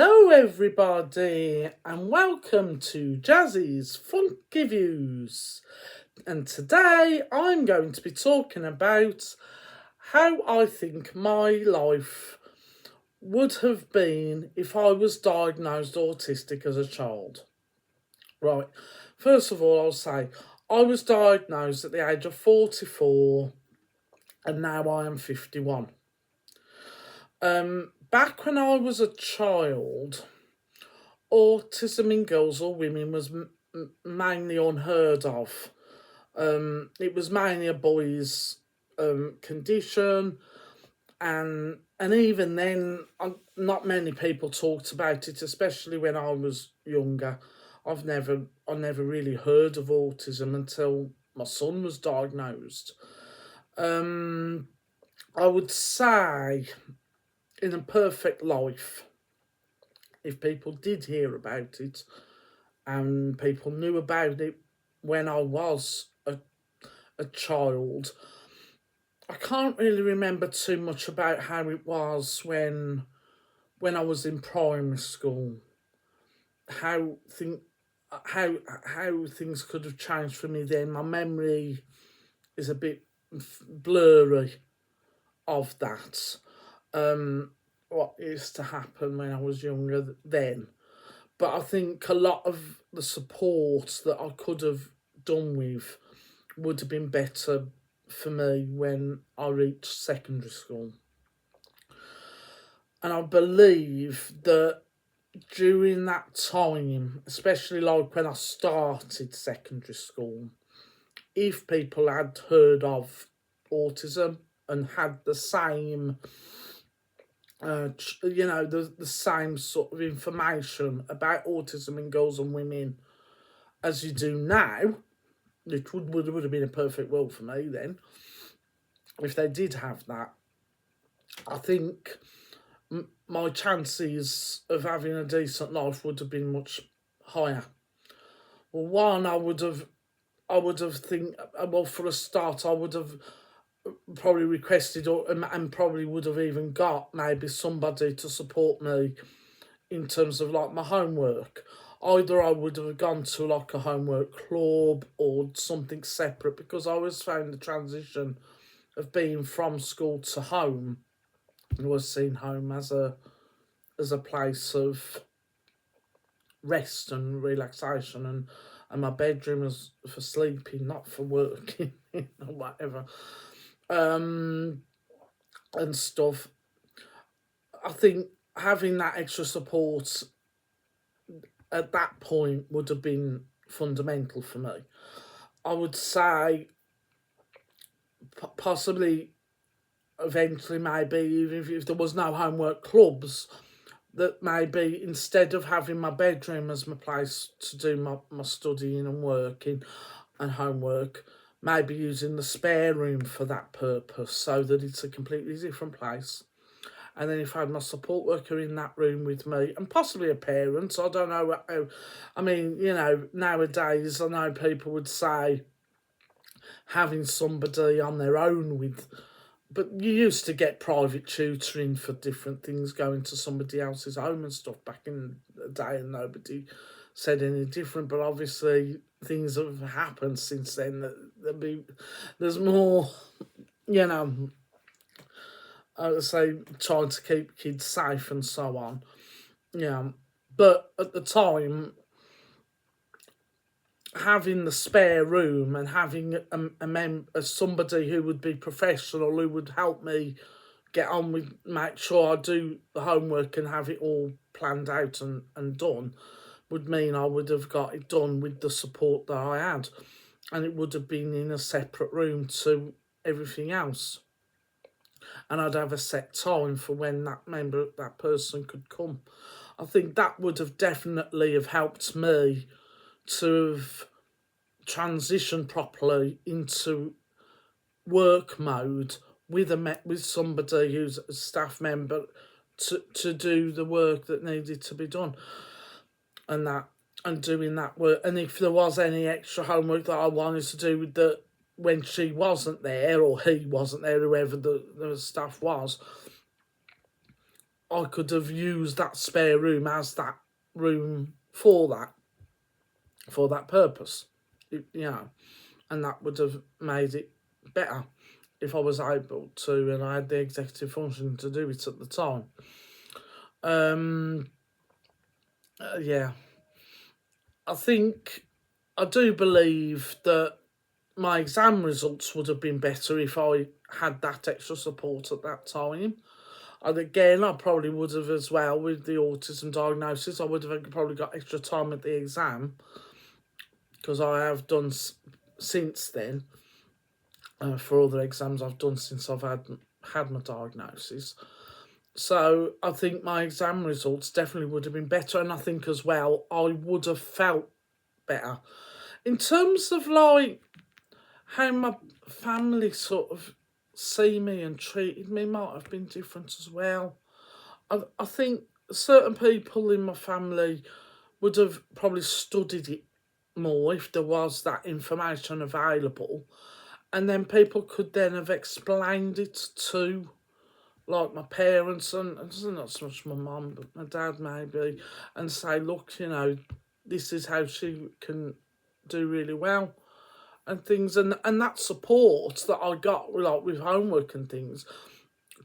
Hello everybody and welcome to Jazzy's Funky Views, and today I'm going to be talking about how I think my life would have been if I was diagnosed autistic as a child. Right, first of all I'll say I was diagnosed at the age of 44 and now I am 51. Back when I was a child, autism in girls or women was mainly unheard of. It was mainly a boys' condition, and even then, not many people talked about it, especially when I was younger. I never really heard of autism until my son was diagnosed. I would say, in a perfect life, if people did hear about it and people knew about it when I was a child, I can't really remember too much about how it was when I was in primary school. How things could have changed for me then. My memory is a bit blurry of that. What used to happen when I was younger then. But I think a lot of the support that I could have done with would have been better for me when I reached secondary school. And I believe that during that time, especially like when I started secondary school, if people had heard of autism and had the same the same sort of information about autism in girls and women as you do now, it would have been a perfect world for me then. If they did have that, I think my chances of having a decent life would have been much higher. Well, one, I would have for a start, I would have probably requested and probably would have even got maybe somebody to support me in terms of like my homework. Either I would have gone to like a homework club or something separate, because I always found the transition of being from school to home was seen home as a place of rest and relaxation, and my bedroom was for sleeping, not for working or whatever. And stuff. I think having that extra support at that point would have been fundamental for me. I would say possibly eventually, maybe even if there was no homework clubs, that maybe instead of having my bedroom as my place to do my studying and working and homework, maybe using the spare room for that purpose, so that it's a completely different place. And then if I had my support worker in that room with me, and possibly a parent, I don't know how, I mean, nowadays I know people would say having somebody on their own with, but you used to get private tutoring for different things, going to somebody else's home and stuff back in the day, and nobody said any different. But obviously things have happened since then. There's more, I would say, trying to keep kids safe and so on. But at the time, having the spare room and having somebody who would be professional, who would help me get on with, make sure I do the homework and have it all planned out and done, would mean I would have got it done with the support that I had, and it would have been in a separate room to everything else. And I'd have a set time for when that person could come. I think that would have definitely have helped me to have transitioned properly into work mode with somebody who's a staff member to do the work that needed to be done, and doing that work. And if there was any extra homework that I wanted to do with when she wasn't there or he wasn't there, whoever the staff was, I could have used that spare room as that room for that purpose, and that would have made it better if I was able to, and I had the executive function to do it at the time. Yeah, I think I do believe that my exam results would have been better if I had that extra support at that time. And again, I probably would have as well with the autism diagnosis. I would have probably got extra time at the exam because I have done since then for other exams I've done since I've had my diagnosis. So I think my exam results definitely would have been better, and I think as well I would have felt better. In terms of like how my family sort of see me and treated me might have been different as well. I think certain people in my family would have probably studied it more if there was that information available, and then people could then have explained it to like my parents and not so much my mum but my dad maybe, and say, look, this is how she can do really well and things, and that support that I got like with homework and things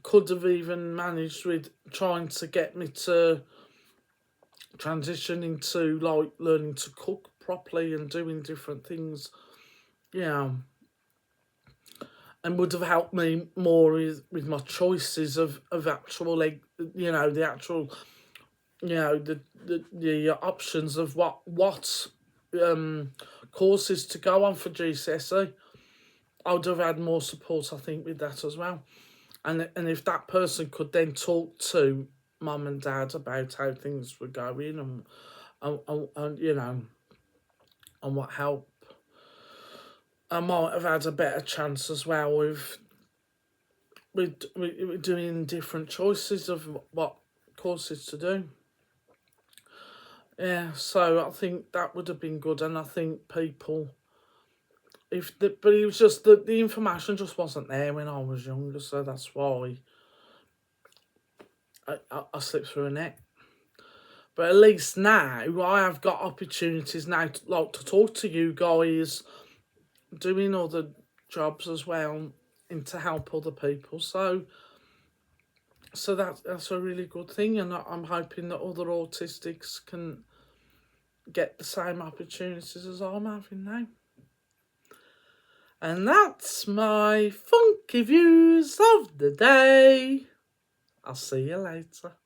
could have even managed with trying to get me to transition into like learning to cook properly and doing different things, yeah, and would have helped me more with my choices of actual, like, the actual, the options of what courses to go on for GCSE. I would have had more support, I think, with that as well. And if that person could then talk to mum and dad about how things were going and what help, I might have had a better chance as well with doing different choices of what courses to do. Yeah, so I think that would have been good, and I think people, but it was just that the information just wasn't there when I was younger, so that's why I slipped through a net. But at least now I have got opportunities now to talk to you guys, doing other jobs as well, and to help other people. So that's a really good thing, and I'm hoping that other autistics can get the same opportunities as I'm having now. And that's my funky views of the day. I'll see you later.